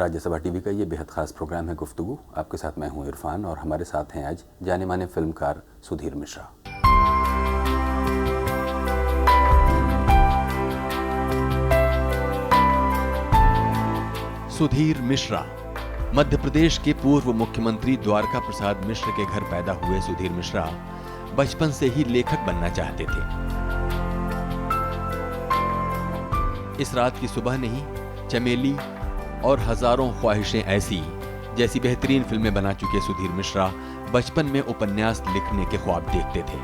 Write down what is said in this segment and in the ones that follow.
Rajya Sabha TV का ये बेहद ख़ास प्रोग्राम है गुफ्तगू। आपके साथ मैं हूं इरफान और हमारे साथ हैं आज जाने माने फिल्मकार सुधीर मिश्रा। सुधीर मिश्रा मध्य प्रदेश के पूर्व मुख्यमंत्री द्वारका प्रसाद मिश्र के घर पैदा हुए सुधीर मिश्रा बचपन से ही लेखक बनना चाहते थे। इस रात की सुबह नहीं, चमेली और हजारों ख्वाहिशें ऐसी जैसी बेहतरीन फिल्में बना चुके सुधीर मिश्रा बचपन में उपन्यास लिखने के ख्वाब देखते थे।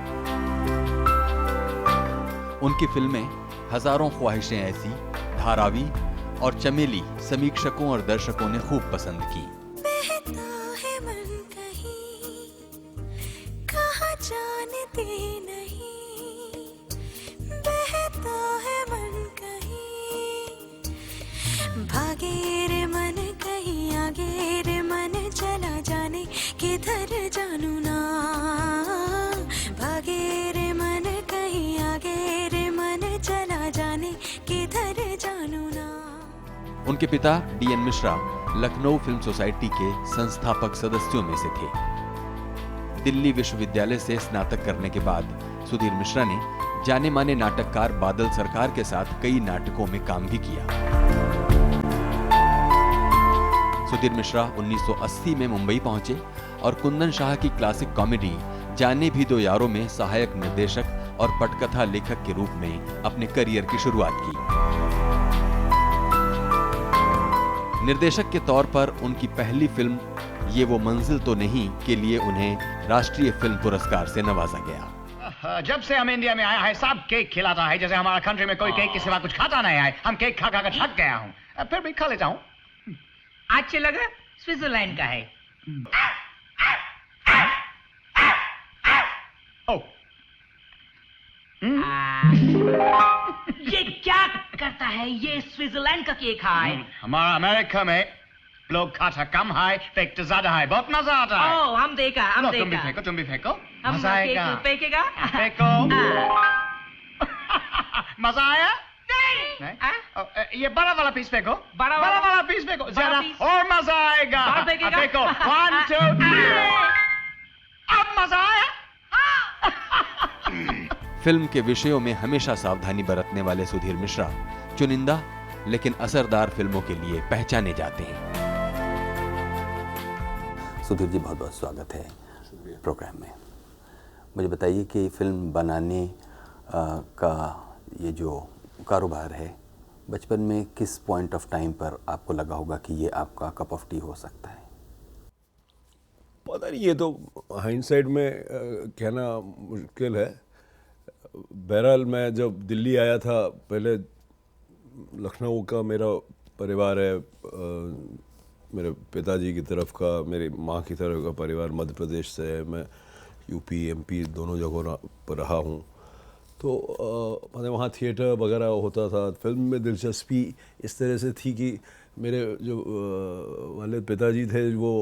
उनकी फिल्में हजारों ख्वाहिशें ऐसी, धारावी और चमेली समीक्षकों और दर्शकों ने खूब पसंद की। बहता है मन कहीं, कहाँ जानते नहीं, बहता है मन कहीं, भागे रे मन कहीं आगे रे मन चला जाने किधर जानू ना, भागे रे मन कहीं आगे रे मन चला जाने किधर जानू ना। उनके पिता DN. Mishra Lucknow film society के संस्थापक सदस्यों में से थे। दिल्ली विश्वविद्यालय से स्नातक करने के बाद सुधीर मिश्रा ने जाने माने नाटककार बादल सरकार के साथ कई नाटकों में काम भी किया। सुधीर मिश्रा 1980 में मुंबई पहुंचे और कुंदन शाह की क्लासिक कॉमेडी जाने भी दो यारों में सहायक निर्देशक और पटकथा लेखक के रूप में अपने करियर की शुरुआत की। निर्देशक के तौर पर उनकी पहली फिल्म ये वो मंजिल तो नहीं के लिए उन्हें राष्ट्रीय फिल्म पुरस्कार से नवाजा गया। जब से हम इंडिया में आया है सब केक खिलाता है, जैसे हमारा कंट्री में कोई केक के सिवा कुछ खाता नहीं है। हम केक खा कर थक गया हूँ, फिर भी खा लेता हूँ। अच्छे लगा, स्विट्जरलैंड का है। ओ ये क्या करता है? ये स्विट्जरलैंड का केक है। हमारा अमेरिका में लोग खाता कम है, फेंकते ज्यादा है, बहुत मजा आता है। ओ, हम देखा। तुम भी फेंको, हम मजा आएगा। केक फेंकेगा। फेंको। मजा आया? नहीं। ये बड़ा वाला पीस फेंको। बड़ा वाला पीस फेंको, ज्यादा पीस। और मजा आएगा। बड़ा फेंकेगा? फेंको, 1 2 3। अब मजा आया? फिल्म के विषयों में हमेशा सावधानी बरतने वाले सुधीर मिश्रा चुनिंदा लेकिन असरदार फिल्मों के लिए पहचाने जाते हैं। सुधीर जी, बहुत बहुत स्वागत है प्रोग्राम में। मुझे बताइए कि फिल्म बनाने का ये जो कारोबार है, बचपन में किस पॉइंट ऑफ टाइम पर आपको लगा होगा कि ये आपका कप ऑफ टी हो सकता है? पता नहीं, ये तो हाइंडसाइट में कहना मुश्किल है। बहरहाल मैं जब दिल्ली आया था, पहले लखनऊ का मेरा परिवार है, मेरे पिताजी की तरफ का, मेरी माँ की तरफ का परिवार मध्य प्रदेश से है। मैं यूपी एमपी दोनों जगहों पर रहा हूँ। तो मतलब वहाँ थिएटर वगैरह होता था। फिल्म में दिलचस्पी इस तरह से थी कि मेरे जो वाले पिताजी थे वो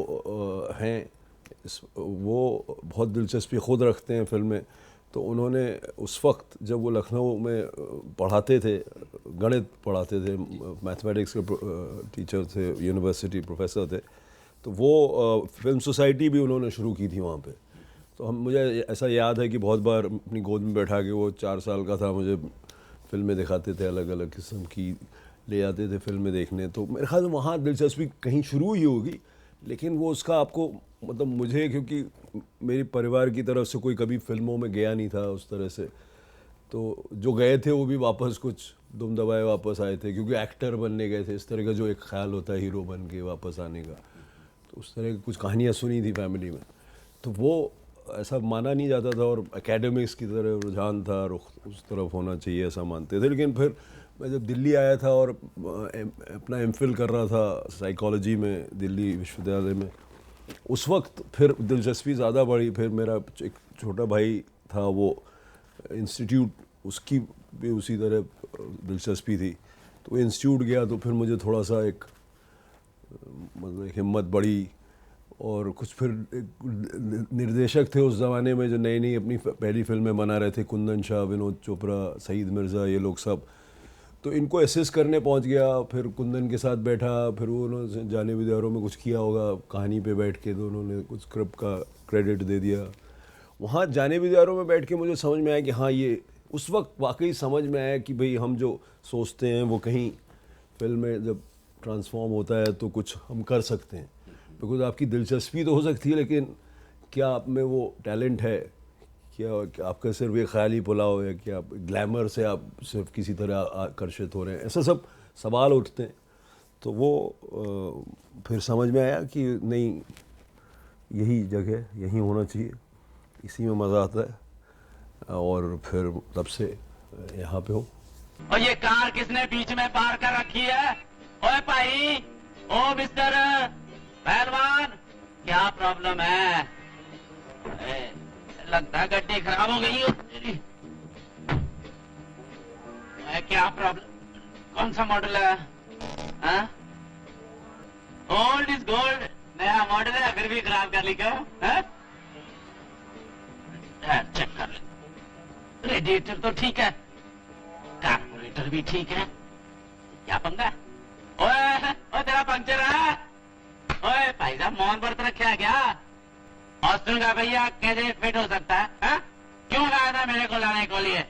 वो बहुत दिलचस्पी ख़ुद रखते हैं फिल्म में। तो उन्होंने उस वक्त जब वो लखनऊ में पढ़ाते थे, गणित पढ़ाते थे, मैथमेटिक्स के टीचर थे, यूनिवर्सिटी प्रोफेसर थे, तो वो फिल्म सोसाइटी भी उन्होंने शुरू की थी वहाँ पे। तो मुझे ऐसा याद है कि बहुत बार अपनी गोद में बैठा के, वो 4 साल का था, मुझे फिल्में दिखाते थे, अलग अलग किस्म की ले जाते थे फिल्में देखने। तो मेरे ख्याल में वहाँ दिलचस्पी कहीं शुरू ही होगी, लेकिन वो उसका आपको मतलब मुझे, क्योंकि मेरी परिवार की तरफ से कोई कभी फिल्मों में गया नहीं था उस तरह से, तो जो गए थे वो भी वापस कुछ दुम दबाए वापस आए थे, क्योंकि एक्टर बनने गए थे। इस तरह का जो एक ख्याल होता है हीरो बन के वापस आने का, तो उस तरह की कुछ कहानियाँ सुनी थी फैमिली में। तो वो ऐसा माना नहीं जाता था और एकेडमिक्स की तरह रुझान था, रुख उस तरफ होना चाहिए ऐसा मानते थे। लेकिन फिर मैं जब दिल्ली आया था और अपना एमफिल कर रहा था साइकोलॉजी में दिल्ली विश्वविद्यालय में, उस वक्त फिर दिलचस्पी ज़्यादा बढ़ी। फिर मेरा एक छोटा भाई था, वो इंस्टीट्यूट, उसकी भी उसी तरह दिलचस्पी थी, तो इंस्टीट्यूट गया। तो फिर मुझे थोड़ा सा एक मतलब हिम्मत बढ़ी। और कुछ फिर निर्देशक थे उस ज़माने में जो नई नई अपनी पहली फिल्में बना रहे थे, कुंदन शाह, विनोद चोपड़ा, सईद मिर्ज़ा, ये लोग सब तो इनको असिस्ट करने पहुंच गया, फिर कुंदन के साथ बैठा, फिर वो उन्होंने जाने विद्यारों में कुछ किया होगा, कहानी पे बैठ के तो उन्होंने कुछ स्क्रिप्ट का क्रेडिट दे दिया। वहाँ जाने विद्यारों में बैठ के मुझे समझ में आया कि हाँ, ये उस वक्त वाकई समझ में आया कि भाई हम जो सोचते हैं वो कहीं फिल्म में जब ट्रांसफॉर्म होता है तो कुछ हम कर सकते हैं। बिकॉज आपकी दिलचस्पी तो हो सकती है, लेकिन क्या आप में वो टैलेंट है, क्या आपका सिर्फ ये ख्याली पुलाव है, क्या आप ग्लैमर से आप सिर्फ किसी तरह आकर्षित हो रहे हैं, ऐसा सब सवाल उठते हैं। तो वो फिर समझ में आया कि नहीं, यही जगह, यही होना चाहिए, इसी में मज़ा आता है, और फिर तब से यहाँ पे हूँ। और ये कार किसने बीच में पार कर रखी है? ओए भाई, ओ मिस्टर पहलवान, क्या प्रॉब्लम है? लगता है गड्डी खराब हो गई हो। क्या प्रॉब्लम? कौन सा मॉडल है? ओल्ड इज गोल्ड, नया मॉडल है फिर भी खराब कर ली क्यों? चेक कर ले, रेडिएटर तो ठीक है, कार्बोरेटर भी ठीक है, क्या पंगा? ओए तेरा पंक्चर है? ओए भाई साहब, मौन व्रत रखा है क्या? ऑस्टिन का भैया कैसे फिट हो सकता है? क्यों लाया था मेरे को लाने को लिए?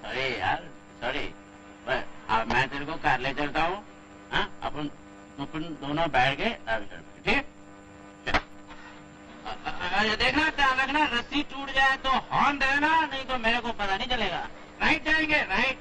सॉरी यार, सॉरी। अब मैं तेरे को कार ले चलता हूँ, अपन दोनों बैठ गए, ठीक? देखना, ध्यान रखना, रस्सी टूट जाए तो हॉर्न देना, नहीं तो मेरे को पता नहीं चलेगा। राइट जाएंगे, राइट।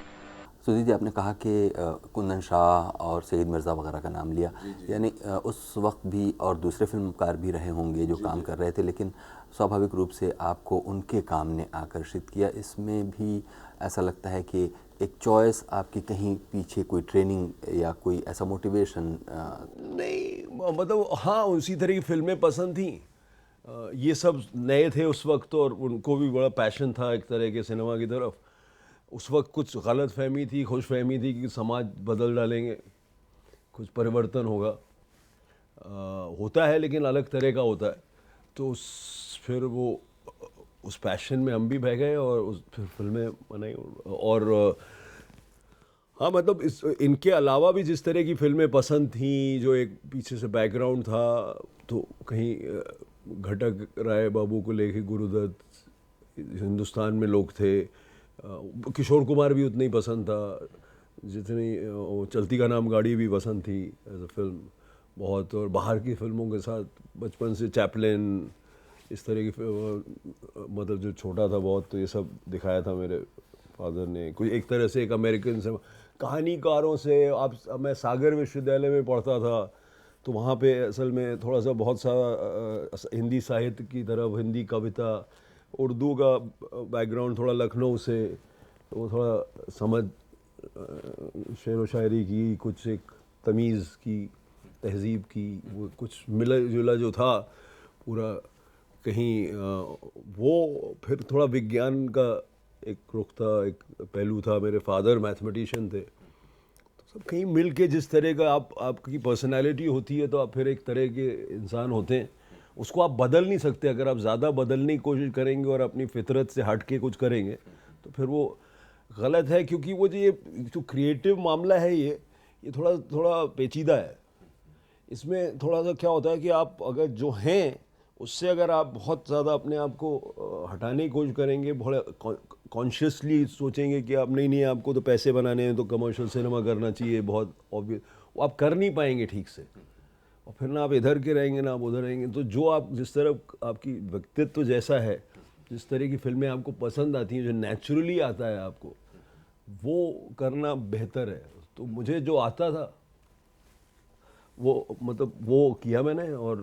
सुधीर जी, आपने कहा कि कुंदन शाह और सईद मिर्ज़ा वगैरह का नाम लिया, यानी उस वक्त भी और दूसरे फिल्मकार भी रहे होंगे जो काम कर रहे थे, लेकिन स्वाभाविक रूप से आपको उनके काम ने आकर्षित किया। इसमें भी ऐसा लगता है कि एक चॉइस आपकी कहीं पीछे कोई ट्रेनिंग या कोई ऐसा मोटिवेशन? नहीं, मतलब हाँ, उसी तरह की फिल्में पसंद थी। ये सब नए थे उस वक्त, और उनको भी बड़ा पैशन था एक तरह के सिनेमा की तरफ। उस वक्त कुछ गलत फहमी थी, खुश फहमी थी कि समाज बदल डालेंगे, कुछ परिवर्तन होगा। होता है लेकिन अलग तरह का होता है। तो फिर वो उस पैशन में हम भी बह गए और फिर फिल्में बनाई। और हाँ, मतलब इनके अलावा भी जिस तरह की फिल्में पसंद थीं, जो एक पीछे से बैकग्राउंड था, तो कहीं घटक राय बाबू को लेके गुरुदत्त, हिंदुस्तान में लोग थे, किशोर कुमार भी उतना ही पसंद था जितनी चलती का नाम गाड़ी भी पसंद थी एज अ फिल्म बहुत। और बाहर की फिल्मों के साथ बचपन से चैपलिन, इस तरह की, मतलब जो छोटा था बहुत, तो ये सब दिखाया था मेरे फादर ने। कुछ एक तरह से एक अमेरिकन से कहानीकारों से। मैं सागर विश्वविद्यालय में पढ़ता था, तो वहाँ पे असल में थोड़ा सा बहुत सारा हिंदी साहित्य की तरफ, हिंदी कविता, उर्दू का बैकग्राउंड थोड़ा लखनऊ से, तो वो थोड़ा समझ शेर व शायरी की, कुछ एक तमीज़ की, तहज़ीब की, वो कुछ मिला जुला जो था पूरा कहीं, वो फिर थोड़ा विज्ञान का एक रुख था, एक पहलू था। मेरे फादर मैथमेटिशियन थे, तो सब कहीं मिल के जिस तरह का आपकी पर्सनैलिटी होती है, तो आप फिर एक तरह के इंसान होते हैं। उसको आप बदल नहीं सकते। अगर आप ज़्यादा बदलने की कोशिश करेंगे और अपनी फितरत से हट के कुछ करेंगे तो फिर वो गलत है। क्योंकि वो जो क्रिएटिव मामला है, ये थोड़ा पेचीदा है। इसमें थोड़ा सा क्या होता है कि आप अगर जो हैं उससे अगर आप बहुत ज़्यादा अपने आप को हटाने की कोशिश करेंगे, बहुत कॉन्शियसली सोचेंगे कि आप नहीं आपको तो पैसे बनाने हैं, तो कमर्शियल सिनेमा करना चाहिए, बहुत ऑब्वियस, वो आप कर नहीं पाएंगे ठीक से। और फिर ना आप इधर के रहेंगे ना आप उधर रहेंगे। तो जो आप जिस तरह आपकी व्यक्तित्व जैसा है, जिस तरह की फिल्में आपको पसंद आती हैं, जो नेचुरली आता है आपको, वो करना बेहतर है। तो मुझे जो आता था वो मतलब वो किया मैंने, और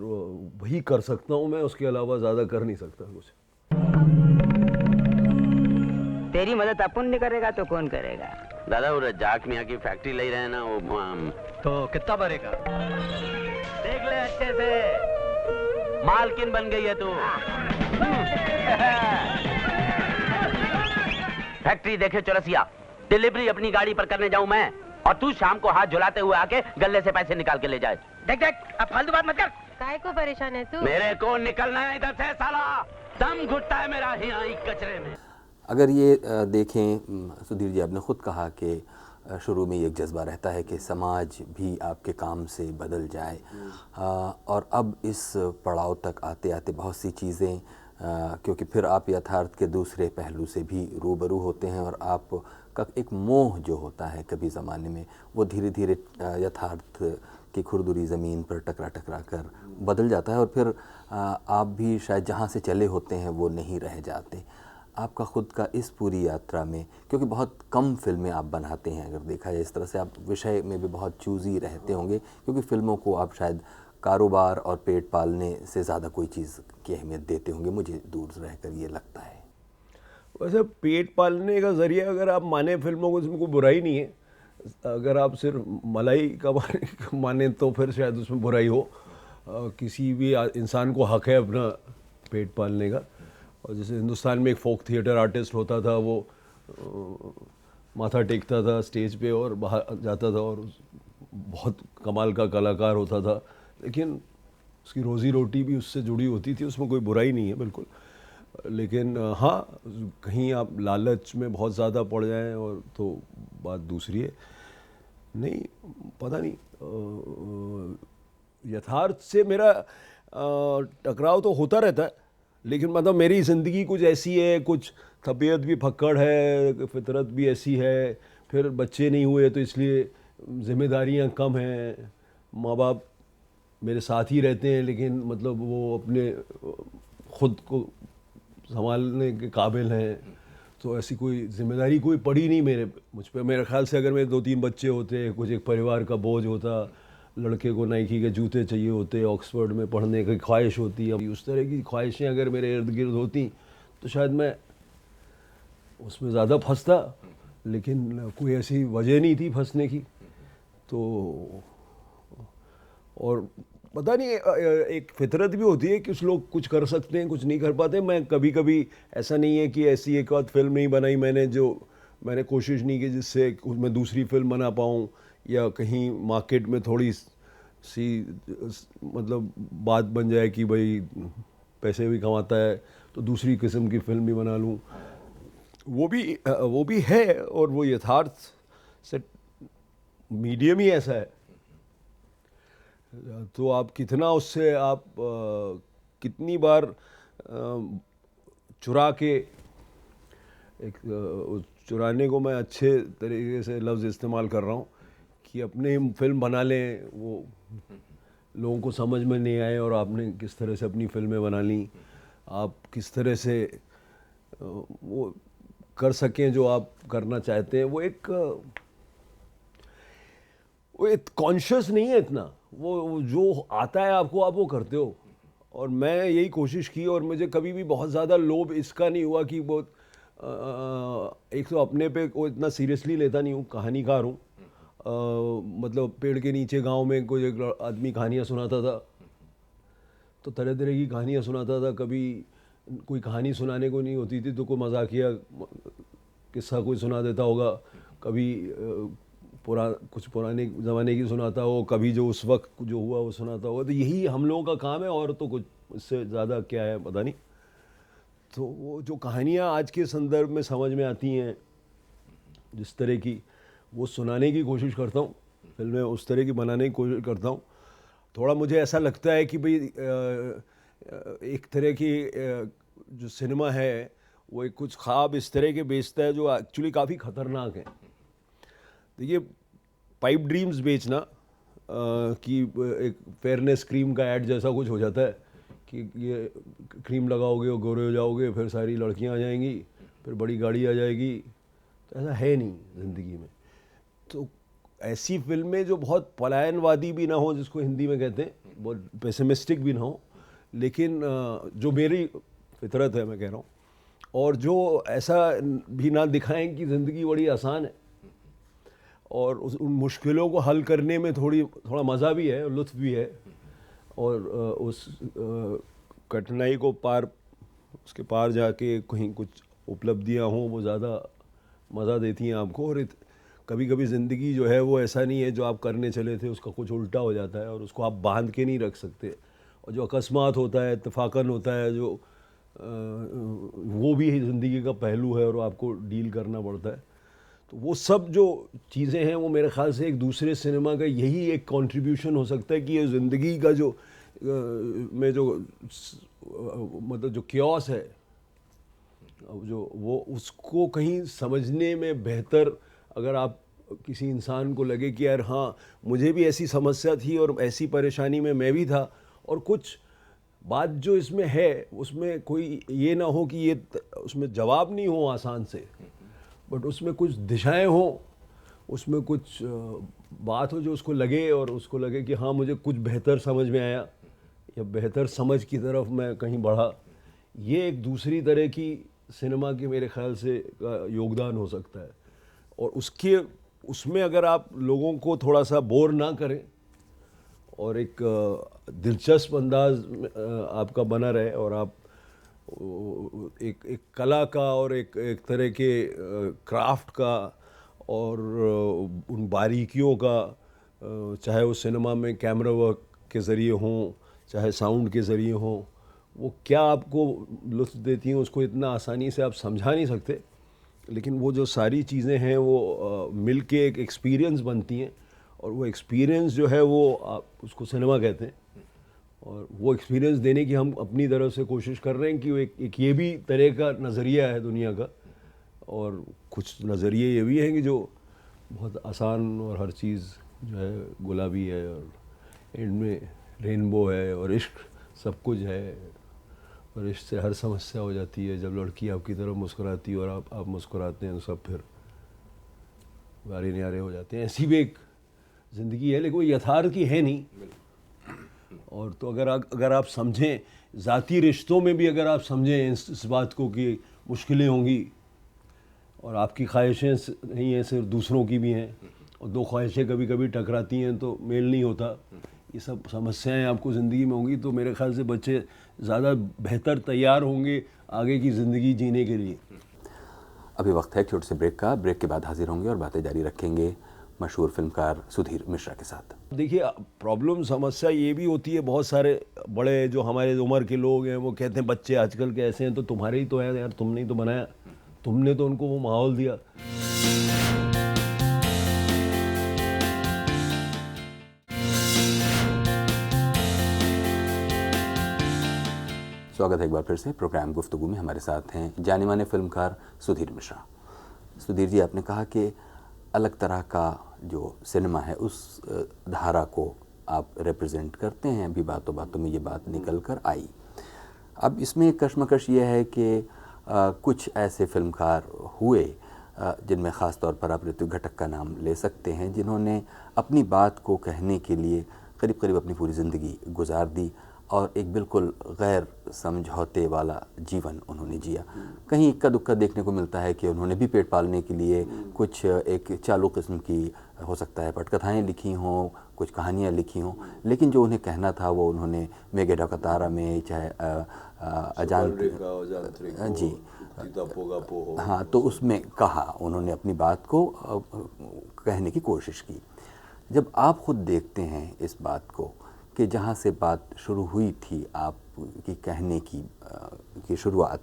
वही कर सकता हूँ मैं, उसके अलावा ज़्यादा कर नहीं सकता कुछ। तेरी मदद अपन नहीं करेगा तो कौन करेगा? दादा वो रज्जाक मियाँ की फैक्ट्री ले रहे हैं ना, वो तो कितना भरेगा? देख ले अच्छे से, मालकिन बन गई है तू। फैक्ट्री देखे चौरसिया, डिलीवरी अपनी गाड़ी पर करने जाऊं मैं, और तू शाम को हाथ झुलाते हुए आके गले से पैसे निकाल के ले जाए। देख अब फालतू बात मत कर। काय को परेशान है तू? मेरे को निकलना है इधर से साला, दम घुटता है मेरा यहाँ कचरे में। अगर ये देखें सुधीर जी, आपने ख़ुद कहा कि शुरू में एक जज्बा रहता है कि समाज भी आपके काम से बदल जाए, और अब इस पड़ाव तक आते आते बहुत सी चीज़ें, क्योंकि फिर आप यथार्थ के दूसरे पहलू से भी रूबरू होते हैं, और आप का एक मोह जो होता है कभी ज़माने में, वो धीरे धीरे यथार्थ की खुरदुरी ज़मीन पर टकरा टकरा कर बदल जाता है, और फिर आप भी शायद जहाँ से चले होते हैं वो नहीं रह जाते। आपका ख़ुद का इस पूरी यात्रा में, क्योंकि बहुत कम फिल्में आप बनाते हैं, अगर देखा जाए इस तरह से, आप विषय में भी बहुत चूज़ी रहते होंगे, क्योंकि फ़िल्मों को आप शायद कारोबार और पेट पालने से ज़्यादा कोई चीज़ की अहमियत देते होंगे, मुझे दूर रहकर ये लगता है। वैसे पेट पालने का ज़रिया अगर आप माने फिल्मों को, इसमें कोई बुराई नहीं है। अगर आप सिर्फ मलाई का माने तो फिर शायद उसमें बुराई हो। किसी भी इंसान को हक है अपना पेट पालने का। और जैसे हिंदुस्तान में एक फोक थिएटर आर्टिस्ट होता था, वो माथा टेकता था स्टेज पे और बाहर जाता था और बहुत कमाल का कलाकार होता था, लेकिन उसकी रोज़ी रोटी भी उससे जुड़ी होती थी, उसमें कोई बुराई नहीं है बिल्कुल। लेकिन हाँ, कहीं आप लालच में बहुत ज़्यादा पड़ जाएं और तो बात दूसरी है। नहीं, पता नहीं, यथार्थ से मेरा टकराव तो होता रहता है, लेकिन मतलब मेरी ज़िंदगी कुछ ऐसी है, कुछ तबीयत भी फक्कड़ है, फितरत भी ऐसी है, फिर बच्चे नहीं हुए तो इसलिए ज़िम्मेदारियाँ कम हैं, माँ बाप मेरे साथ ही रहते हैं लेकिन मतलब वो अपने ख़ुद को संभालने के काबिल हैं, तो ऐसी कोई जिम्मेदारी कोई पड़ी नहीं मुझ पे। मेरे ख्याल से अगर मेरे 2-3 बच्चे होते, कुछ एक परिवार का बोझ होता, लड़के को नाइकी के जूते चाहिए होते, ऑक्सफोर्ड में पढ़ने की ख्वाहिश होती, अब उस तरह की ख्वाहिशें अगर मेरे इर्द गिर्द होती तो शायद मैं उसमें ज़्यादा फंसता, लेकिन कोई ऐसी वजह नहीं थी फंसने की। तो और पता नहीं, एक फितरत भी होती है कि कुछ लोग कुछ कर सकते हैं, कुछ नहीं कर पाते। मैं कभी कभी, ऐसा नहीं है कि ऐसी एक आध फिल्म नहीं बनाई मैंने कोशिश नहीं की जिससे मैं दूसरी फिल्म बना पाऊँ, या कहीं मार्केट में थोड़ी सी मतलब बात बन जाए कि भाई पैसे भी कमाता है तो दूसरी किस्म की फिल्म भी बना लूँ, वो भी है। और वो यथार्थ से मीडियम ही ऐसा है, तो आप कितना उससे आप कितनी बार चुरा के, चुराने को मैं अच्छे तरीके से लफ्ज़ इस्तेमाल कर रहा हूँ कि अपने फिल्म बना लें, वो लोगों को समझ में नहीं आए और आपने किस तरह से अपनी फिल्में बना ली, आप किस तरह से वो कर सकें जो आप करना चाहते हैं। वो एक कॉन्शियस नहीं है इतना, वो जो आता है आपको आप वो करते हो। और मैं यही कोशिश की, और मुझे कभी भी बहुत ज़्यादा लोभ इसका नहीं हुआ कि बहुत एक तो अपने पे को इतना सीरियसली लेता नहीं हूँ, कहानीकार हूँ। मतलब पेड़ के नीचे गांव में कोई एक आदमी कहानियाँ सुनाता था, तो तरह तरह की कहानियाँ सुनाता था। कभी कोई कहानी सुनाने को नहीं होती थी तो कोई मजाकिया किस्सा कोई सुना देता होगा, कभी कुछ पुराने ज़माने की सुनाता हो, कभी जो उस वक्त जो हुआ वो सुनाता होगा। तो यही हम लोगों का काम है, और तो कुछ इससे ज़्यादा क्या है पता नहीं। तो वो जो कहानियाँ आज के संदर्भ में समझ में आती हैं जिस तरह की, वो सुनाने की कोशिश करता हूँ, फिल्में उस तरह की बनाने की कोशिश करता हूँ। थोड़ा मुझे ऐसा लगता है कि भाई एक तरह की जो सिनेमा है वो एक कुछ ख्वाब इस तरह के बेचता है जो एक्चुअली काफ़ी ख़तरनाक है। देखिए, पाइप ड्रीम्स बेचना कि एक फेयरनेस क्रीम का ऐड जैसा कुछ हो जाता है कि ये क्रीम लगाओगे और गोरे हो जाओगे, फिर सारी लड़कियां आ जाएंगी, फिर बड़ी गाड़ी आ जाएगी, तो ऐसा है नहीं ज़िंदगी में। तो ऐसी फिल्में जो बहुत पलायनवादी भी ना हो, जिसको हिंदी में कहते हैं, बहुत पेसिमिस्टिक भी ना हो, लेकिन जो मेरी फितरत है मैं कह रहा हूँ, और जो ऐसा भी ना दिखाएं कि ज़िंदगी बड़ी आसान है और उन मुश्किलों को हल करने में थोड़ा मज़ा भी है, लुत्फ़ भी है, और उस कठिनाई को उसके पार जाके कहीं कुछ उपलब्धियाँ हों, वो ज़्यादा मज़ा देती हैं आपको। और कभी कभी ज़िंदगी जो है वो ऐसा नहीं है, जो आप करने चले थे उसका कुछ उल्टा हो जाता है और उसको आप बांध के नहीं रख सकते, और जो अकस्मात होता है, इत्तेफाकन होता है, जो वो भी ज़िंदगी का पहलू है और आपको डील करना पड़ता है। तो वो सब जो चीज़ें हैं वो मेरे ख्याल से एक दूसरे सिनेमा का यही एक कंट्रीब्यूशन हो सकता है कि ये ज़िंदगी का जो में जो मतलब जो क्योस है जो वो उसको कहीं समझने में बेहतर, अगर आप किसी इंसान को लगे कि यार हाँ मुझे भी ऐसी समस्या थी और ऐसी परेशानी में मैं भी था, और कुछ बात जो इसमें है उसमें कोई ये ना हो कि ये उसमें जवाब नहीं हो आसान से, बट उसमें कुछ दिशाएं हो, उसमें कुछ बात हो जो उसको लगे और उसको लगे कि हाँ मुझे कुछ बेहतर समझ में आया या बेहतर समझ की तरफ मैं कहीं बढ़ा। ये एक दूसरी तरह की सिनेमा के मेरे ख्याल से योगदान हो सकता है। और उसमें अगर आप लोगों को थोड़ा सा बोर ना करें और एक दिलचस्प अंदाज आपका बना रहे और आप एक कला का और एक तरह के क्राफ्ट का और उन बारीकियों का, चाहे वो सिनेमा में कैमरा वर्क के ज़रिए हों चाहे साउंड के ज़रिए हों, वो क्या आपको लुत्फ़ देती हैं उसको इतना आसानी से आप समझा नहीं सकते, लेकिन वो जो सारी चीज़ें हैं वो मिल के एक एक्सपीरियंस बनती हैं और वो एक्सपीरियंस जो है वो आप उसको सिनेमा कहते हैं। और वो एक्सपीरियंस देने की हम अपनी तरफ से कोशिश कर रहे हैं कि वो एक ये भी तरह का नज़रिया है दुनिया का, और कुछ नज़रिए ये भी हैं कि जो बहुत आसान और हर चीज़ जो है गुलाबी है और एंड में रेनबो है और इश्क सब कुछ है, और इश्क से हर समस्या हो जाती है। जब लड़की आपकी तरफ मुस्कुराती है और आप मुस्कुराते हैं तो सब फिर वारे न्यारे हो जाते हैं। ऐसी भी एक ज़िंदगी है, लेकिन वो यथार्थ की है नहीं। और तो अगर आप समझें ज़ाती रिश्तों में भी, अगर आप समझें इस बात को कि मुश्किलें होंगी और आपकी ख्वाहिशें नहीं हैं, सिर्फ दूसरों की भी हैं, और दो ख्वाहिशें कभी कभी टकराती हैं तो मेल नहीं होता, ये सब समस्याएं आपको ज़िंदगी में होंगी, तो मेरे ख्याल से बच्चे ज़्यादा बेहतर तैयार होंगे आगे की ज़िंदगी जीने के लिए। अभी वक्त है एक छोटे से ब्रेक का। ब्रेक के बाद हाजिर होंगे और बातें जारी रखेंगे मशहूर फिल्मकार सुधीर मिश्रा के साथ। देखिए, प्रॉब्लम समस्या ये भी होती है, बहुत सारे बड़े जो हमारे उम्र के लोग हैं वो कहते हैं बच्चे आजकल के ऐसे हैं, तो तुम्हारे ही तो है यार, तुमने ही तो बनाया, तुमने तो उनको वो माहौल दिया। स्वागत है एक बार फिर से प्रोग्राम गुफ्तगू में। हमारे साथ हैं जाने माने फिल्मकार सुधीर मिश्रा। सुधीर जी, आपने कहा कि अलग तरह का जो सिनेमा है उस धारा को आप रिप्रेजेंट करते हैं। अभी बातों बातों में ये बात निकल कर आई। अब इसमें कश्मकश ये है कि कुछ ऐसे फिल्मकार हुए जिनमें ख़ास तौर पर आप ऋत्विक घटक का नाम ले सकते हैं, जिन्होंने अपनी बात को कहने के लिए करीब करीब अपनी पूरी ज़िंदगी गुजार दी और एक बिल्कुल गैर समझौते वाला जीवन उन्होंने जिया। कहीं इक्का दुक्का देखने को मिलता है कि उन्होंने भी पेट पालने के लिए कुछ एक चालू किस्म की हो सकता है पटकथाएँ लिखी हों, कुछ कहानियाँ लिखी हों, लेकिन जो उन्हें कहना था वो उन्होंने मेघे ढकतारा में चाहे अजान जी हाँ, तो उसमें कहा, उन्होंने अपनी बात को कहने की कोशिश की। जब आप ख़ुद देखते हैं इस बात को कि जहाँ से बात शुरू हुई थी आपकी कहने की शुरुआत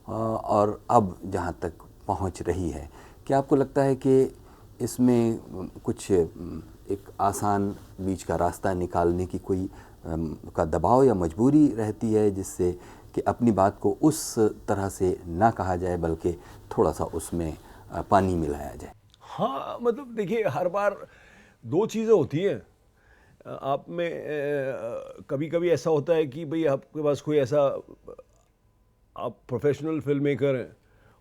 और अब जहाँ तक पहुँच रही है, क्या आपको लगता है कि इसमें कुछ एक आसान बीच का रास्ता निकालने की कोई का दबाव या मजबूरी रहती है, जिससे कि अपनी बात को उस तरह से ना कहा जाए बल्कि थोड़ा सा उसमें पानी मिलाया जाए? हाँ, मतलब देखिए, हर बार दो चीज़ें होती हैं आप में। कभी कभी ऐसा होता है कि भाई आपके पास कोई ऐसा, आप प्रोफेशनल फिल्म मेकर हैं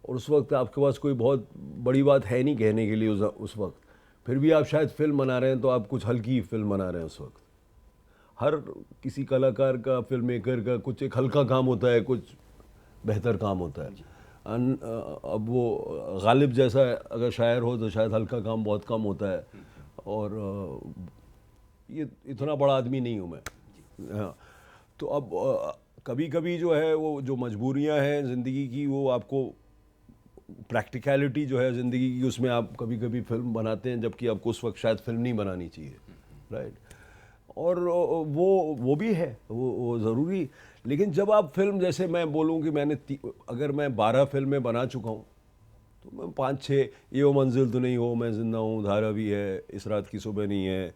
और उस वक्त आपके पास कोई बहुत बड़ी बात है नहीं कहने के लिए उस वक्त, फिर भी आप शायद फिल्म बना रहे हैं, तो आप कुछ हल्की फिल्म बना रहे हैं उस वक्त। हर किसी कलाकार का, फिल्म मेकर का कुछ एक हल्का काम होता है, कुछ बेहतर काम होता है। अब वो गालिब जैसा अगर शायर हो तो शायद हल्का काम बहुत कम होता है, और ये इतना बड़ा आदमी नहीं हूँ मैं। हाँ, तो अब कभी कभी जो है वो जो मजबूरियाँ हैं ज़िंदगी की, वो आपको प्रैक्टिकलिटी जो है ज़िंदगी की, उसमें आप कभी कभी फिल्म बनाते हैं जबकि आपको उस वक्त शायद फिल्म नहीं बनानी चाहिए, राइट। और वो भी है, वो ज़रूरी, लेकिन जब आप फिल्म, जैसे मैं बोलूँ कि अगर मैं 12 फिल्में बना चुका हूँ, तो मैं 5-6, ये वो मंजिल तो नहीं हो, मैं ज़िंदा हूँ, धारावी है, इस रात की सुबह नहीं है,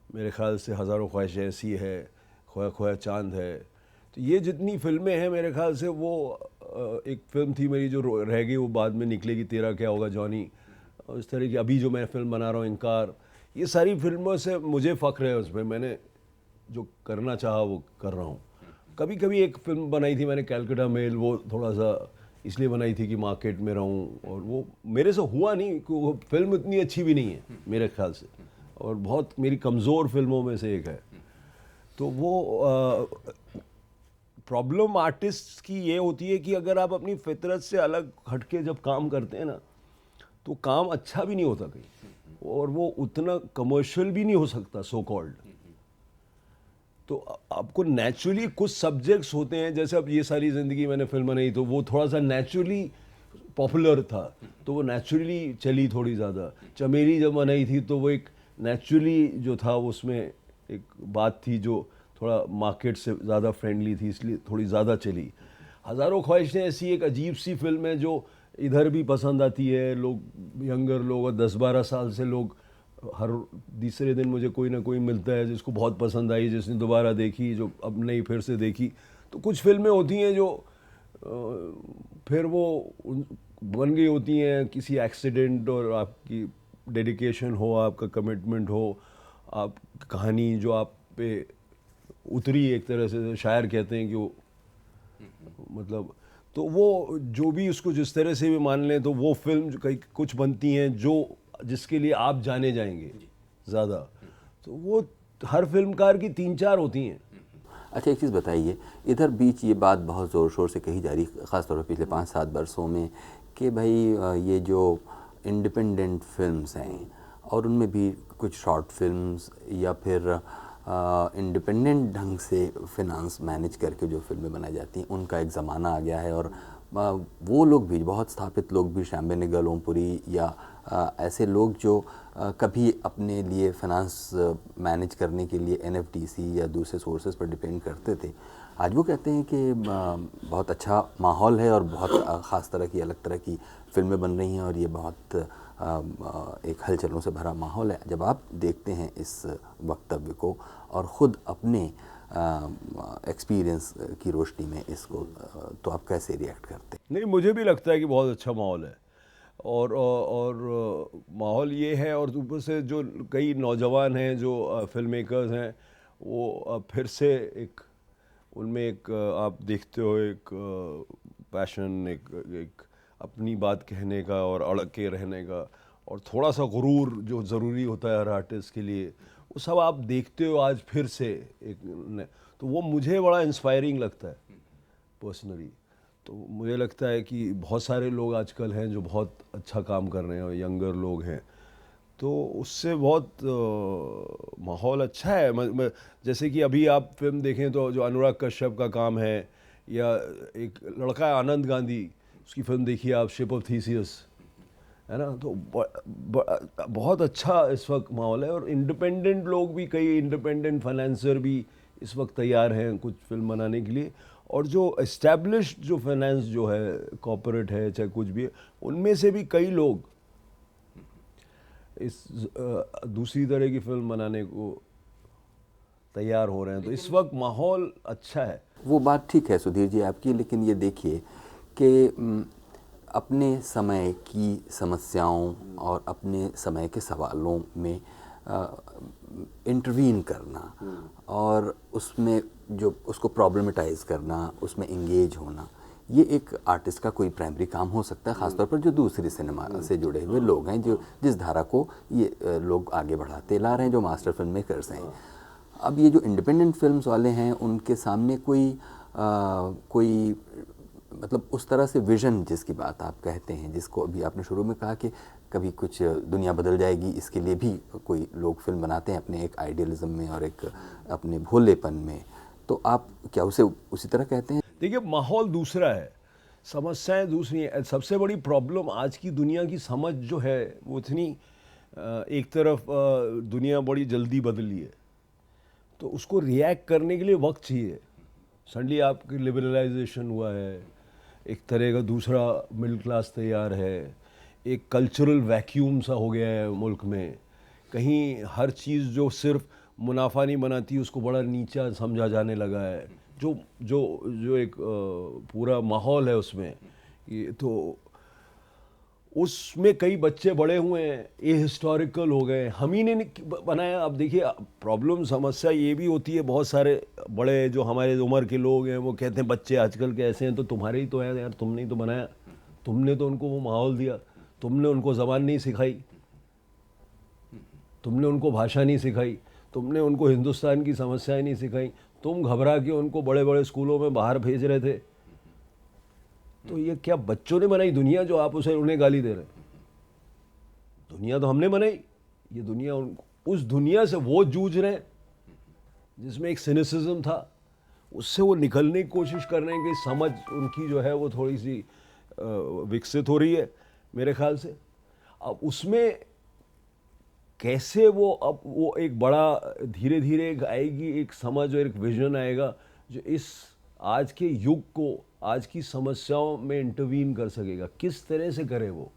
मेरे ख्याल से हज़ारों ख्वाहिशें ऐसी है, खोया खोया चांद है, तो ये जितनी फिल्में हैं मेरे ख्याल से वो एक फिल्म थी मेरी जो रह गई, वो बाद में निकलेगी, तेरा क्या होगा जॉनी, और इस तरह की अभी जो मैं फिल्म बना रहा हूँ इनकार, ये सारी फिल्मों से मुझे फ़ख्र है, उसमें मैंने जो करना चाहा वो कर रहा हूँ। कभी कभी एक फिल्म बनाई थी मैंने, कैलकाटा मेल, वो थोड़ा सा इसलिए बनाई थी कि मार्केट में रहूं, और वो मेरे से हुआ नहीं, कि वो फिल्म इतनी अच्छी भी नहीं है मेरे ख्याल से, और बहुत मेरी कमज़ोर फिल्मों में से एक है। तो वो प्रॉब्लम आर्टिस्ट की ये होती है कि अगर आप अपनी फितरत से अलग हटके जब काम करते हैं ना, तो काम अच्छा भी नहीं होता कहीं, और वो उतना कमर्शियल भी नहीं हो सकता सो कॉल्ड। तो आपको नेचुरली कुछ सब्जेक्ट्स होते हैं, जैसे अब ये सारी ज़िंदगी मैंने फिल्म बनाई, तो वो थोड़ा सा नेचुरली पॉपुलर था, तो वो नेचुरली चली थोड़ी ज़्यादा। चमेली जब बनाई थी तो वो एक नेचुरली जो था, उसमें एक बात थी जो थोड़ा मार्केट से ज़्यादा फ्रेंडली थी, इसलिए थोड़ी ज़्यादा चली। हज़ारों ख्वाहिशें ऐसी एक अजीब सी फिल्म है जो इधर भी पसंद आती है, लोग, यंगर लोग, और 10-12 साल से लोग, हर तीसरे दिन मुझे कोई ना कोई मिलता है जिसको बहुत पसंद आई, जिसने दोबारा देखी, जो अब नहीं फिर से देखी। तो कुछ फिल्में होती हैं जो फिर वो बन गई होती हैं किसी एक्सीडेंट, और आपकी डेडिकेशन हो, आपका कमिटमेंट हो, आप कहानी जो आप पे उतरी एक तरह से, शायर कहते हैं कि वो मतलब, तो वो जो भी उसको जिस तरह से भी मान लें, तो वो फिल्म कई कुछ बनती हैं जो जिसके लिए आप जाने जाएंगे ज़्यादा, तो वो हर फिल्मकार की 3-4 होती हैं। अच्छा, एक चीज़ बताइए, इधर बीच ये बात बहुत ज़ोर शोर से कही जा रही, ख़ासतौर पर पिछले 5-7 वर्षों में, कि भाई ये जो इंडिपेंडेंट फिल्म्स हैं, और उनमें भी कुछ शॉर्ट फिल्म्स या फिर इंडिपेंडेंट ढंग से फिनांस मैनेज करके जो फिल्में बनाई जाती हैं, उनका एक ज़माना आ गया है। और वो लोग भी, बहुत स्थापित लोग भी, श्याम बेनेगल, ओमपुरी या ऐसे लोग जो कभी अपने लिए फाइनेंस मैनेज करने के लिए NFTC या दूसरे सोर्सेज पर डिपेंड करते थे, आज वो कहते हैं कि बहुत अच्छा माहौल है और बहुत ख़ास तरह की, अलग तरह की फिल्में बन रही हैं, और ये बहुत एक हलचलों से भरा माहौल है। जब आप देखते हैं इस वक्तव्य को और ख़ुद अपने एक्सपीरियंस की रोशनी में इसको, तो आप कैसे रिएक्ट करते हैं? नहीं, मुझे भी लगता है कि बहुत अच्छा माहौल है, और माहौल ये है, और ऊपर से जो कई नौजवान हैं जो फिल्म मेकर्स हैं, वो फिर से एक उनमें एक आप देखते हो एक पैशन, एक अपनी बात कहने का और अड़क के रहने का, और थोड़ा सा गुरूर जो ज़रूरी होता है हर आर्टिस्ट के लिए, वो सब आप देखते हो आज फिर से एक, तो वो मुझे बड़ा इंस्पायरिंग लगता है पर्सनली। तो मुझे लगता है कि बहुत सारे लोग आजकल हैं जो बहुत अच्छा काम कर रहे हैं, और यंगर लोग हैं, तो उससे बहुत माहौल अच्छा है। जैसे कि अभी आप फिल्म देखें तो जो अनुराग कश्यप का काम है, या एक लड़का है आनंद गांधी, उसकी फिल्म देखिए आप, शिप ऑफ थीसियस, है ना, तो बहुत अच्छा इस वक्त माहौल है। और इंडिपेंडेंट लोग भी, कई इंडिपेंडेंट फाइनेंसर भी इस वक्त तैयार हैं कुछ फिल्म बनाने के लिए, और जो एस्टैब्लिश्ड जो फाइनेंस जो है, कॉर्पोरेट है चाहे कुछ भी है, उनमें से भी कई लोग इस दूसरी तरह की फिल्म बनाने को तैयार हो रहे हैं। तो इस वक्त माहौल अच्छा है। वो बात ठीक है सुधीर जी आपकी, लेकिन ये देखिए कि अपने समय की समस्याओं और अपने समय के सवालों में इंटरवीन करना, और उसमें जो उसको प्रॉब्लमेटाइज़ करना, उसमें इंगेज होना, ये एक आर्टिस्ट का कोई प्राइमरी काम हो सकता है, ख़ासतौर पर जो दूसरी सिनेमा से जुड़े हुए लोग हैं, जो जिस धारा को ये लोग आगे बढ़ाते ला रहे हैं, जो मास्टर फिल्म मेकर्स हैं। अब ये जो इंडिपेंडेंट फिल्म्स वाले हैं, उनके सामने कोई मतलब उस तरह से विज़न जिसकी बात आप कहते हैं, जिसको अभी आपने शुरू में कहा कि कभी कुछ दुनिया बदल जाएगी, इसके लिए भी कोई लोग फिल्म बनाते हैं अपने एक आइडियलिज्म में और एक अपने भोलेपन में, तो आप क्या उसे उसी तरह कहते हैं? देखिए, माहौल दूसरा है, समस्याएं दूसरी हैं। सबसे बड़ी प्रॉब्लम आज की दुनिया की समझ जो है वो इतनी, एक तरफ दुनिया बड़ी जल्दी बदली है, तो उसको रिएक्ट करने के लिए वक्त चाहिए, सडनली आपकी लिबरलाइजेशन हुआ है, एक तरह का दूसरा मिडिल क्लास तैयार है, एक कल्चरल वैक्यूम सा हो गया है मुल्क में, कहीं हर चीज़ जो सिर्फ मुनाफा नहीं बनाती उसको बड़ा नीचा समझा जाने लगा है, जो जो जो एक पूरा माहौल है उसमें, ये तो उसमें कई बच्चे बड़े हुए हैं, ये हिस्टोरिकल हो गए, हम ही ने बनाया। अब देखिए प्रॉब्लम समस्या ये भी होती है, बहुत सारे बड़े जो हमारे उम्र के लोग हैं वो कहते हैं बच्चे आजकल के ऐसे हैं, तो तुम्हारे ही तो है यार, तुमने ही तो बनाया, तुमने तो उनको वो माहौल दिया, तुमने उनको ज़बान नहीं सिखाई, तुमने उनको भाषा नहीं सिखाई, तुमने उनको हिंदुस्तान की समस्याएं नहीं सिखाई, तुम घबरा के उनको बड़े बड़े स्कूलों में बाहर भेज रहे थे। तो ये क्या बच्चों ने बनाई दुनिया जो आप उसे उन्हें गाली दे रहे हैं? दुनिया तो हमने बनाई, ये दुनिया उस दुनिया से वो जूझ रहे हैं जिसमें एक सिनिसिज्म था, उससे वो निकलने की कोशिश कर रहे हैं कि समझ उनकी जो है वो थोड़ी सी विकसित हो रही है मेरे ख्याल से। अब उसमें कैसे वो अब वो एक बड़ा धीरे धीरे आएगी एक समझ और एक विजन आएगा जो इस आज के युग को, आज की समस्याओं में इंटरवीन कर सकेगा। किस तरह से करे वो,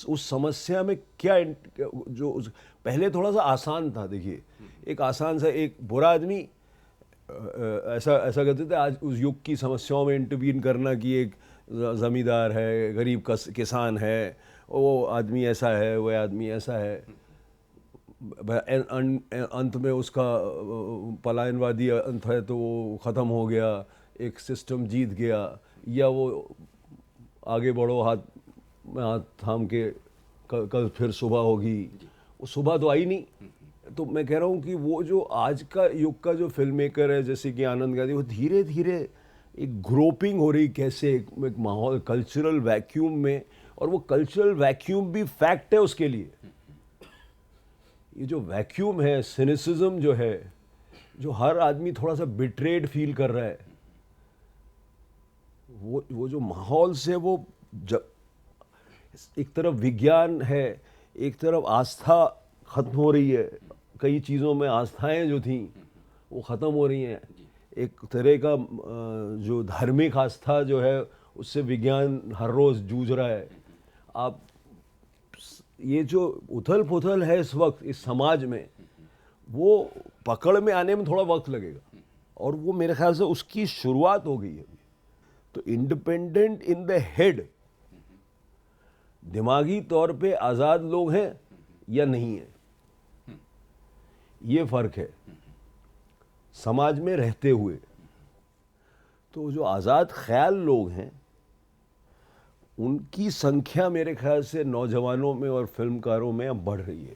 उस समस्या में क्या जो पहले थोड़ा सा आसान था। देखिए एक आसान सा एक बुरा आदमी ऐसा कहते थे, आज उस युग की समस्याओं में इंटरवीन करना कि एक ज़मींदार है, गरीब किसान है, वो आदमी ऐसा है, वो आदमी ऐसा है, अंत में उसका पलायनवादी अंत है तो वो ख़त्म हो गया, एक सिस्टम जीत गया, या वो आगे बढ़ो हाथ में हाथ थाम के कल फिर सुबह होगी, वो सुबह तो आई नहीं। तो मैं कह रहा हूँ कि वो जो आज का युग का जो फिल्म मेकर है जैसे कि आनंद गांधी, वो धीरे धीरे एक ग्रोपिंग हो रही कैसे एक माहौल कल्चरल वैक्यूम में, और वो कल्चरल वैक्यूम भी फैक्ट है उसके लिए। ये जो वैक्यूम है, सिनिसिज्म जो है, जो हर आदमी थोड़ा सा बिट्रेड फील कर रहा है, वो जो माहौल से वो जब एक तरफ विज्ञान है, एक तरफ आस्था खत्म हो रही है, कई चीज़ों में आस्थाएं जो थीं वो ख़त्म हो रही हैं, एक तरह का जो धार्मिक आस्था जो है उससे विज्ञान हर रोज़ जूझ रहा है। आप ये जो उथल पुथल है इस वक्त इस समाज में, वो पकड़ में आने में थोड़ा वक्त लगेगा, और वो मेरे ख्याल से उसकी शुरुआत हो गई है। तो इंडिपेंडेंट इन द हेड, दिमागी तौर पे आज़ाद लोग हैं या नहीं है, ये फ़र्क है समाज में रहते हुए। तो जो आज़ाद ख्याल लोग हैं उनकी संख्या मेरे ख्याल से नौजवानों में और फिल्मकारों में अब बढ़ रही है।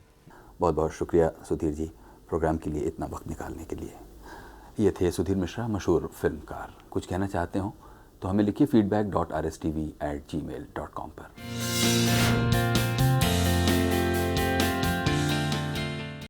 बहुत बहुत शुक्रिया सुधीर जी प्रोग्राम के लिए इतना वक्त निकालने के लिए। ये थे सुधीर मिश्रा, मशहूर फिल्मकार। कुछ कहना चाहते हो तो हमें लिखिए feedback.rstv@gmail.com पर।